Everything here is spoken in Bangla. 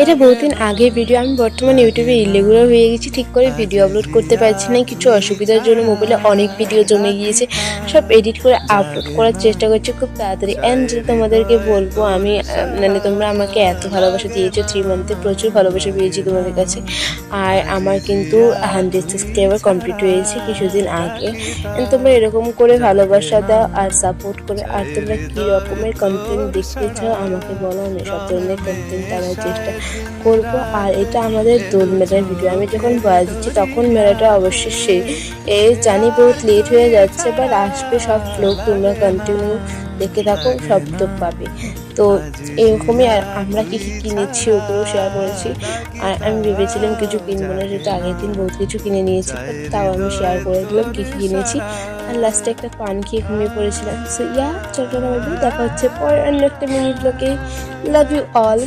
এটা বহুদিন আগের ভিডিও। আমি বর্তমানে ইউটিউবে ইরেগুলার হয়ে গেছি, ঠিক করে ভিডিও আপলোড করতে পারছি না। কিছু অসুবিধার জন্য মোবাইলে অনেক ভিডিও জমে গিয়েছে, সব এডিট করে আপলোড করার চেষ্টা করছি খুব তাড়াতাড়ি। অ্যান্ড তোমাদেরকে বলবো আমি মানে তোমরা আমাকে এত ভালোবাসা দিয়েছো 3 মান্থে, প্রচুর ভালোবাসা পেয়েছি তোমাদের কাছে। আর আমার কিন্তু 100 সাবস্ক্রাইবার কমপ্লিট হয়েছে কিছুদিন আগে। তোমরা এরকম করে ভালোবাসা দাও আর সাপোর্ট করে। আর তোমরা কী রকমের কন্টেন্ট দেখতে চাও আমাকে বলো, আমি সব ধরনের কন্টেন্ট আনার চেষ্টা করব। আর এটা আমাদের দোল মেলার ভিডিও। আমি যখন বয়স দিচ্ছি তখন মেলাটা অবশ্যই জানি বহুত লেট হয়ে যাচ্ছে, বাট আসবে সব লোক। তোমরা কন্টিনিউ দেখে থাকো, সব তো পাবে। তো এরকমই। আর আমরা কী কী কিনেছি ওগুলো শেয়ার করেছি। আর আমি ভেবেছিলাম কিছু কিনবো না, যেটা আগের দিন বহুত কিছু কিনে নিয়েছি, বাট তাও আমি শেয়ার করে দিলাম কী কী কিনেছি। আর লাস্টে একটা পান খেয়ে ঘুমিয়ে পড়েছিলাম। সো ইয়া, চলো দেখা হচ্ছে পরে অন্য একটা মিনি ব্লগে। Love you all.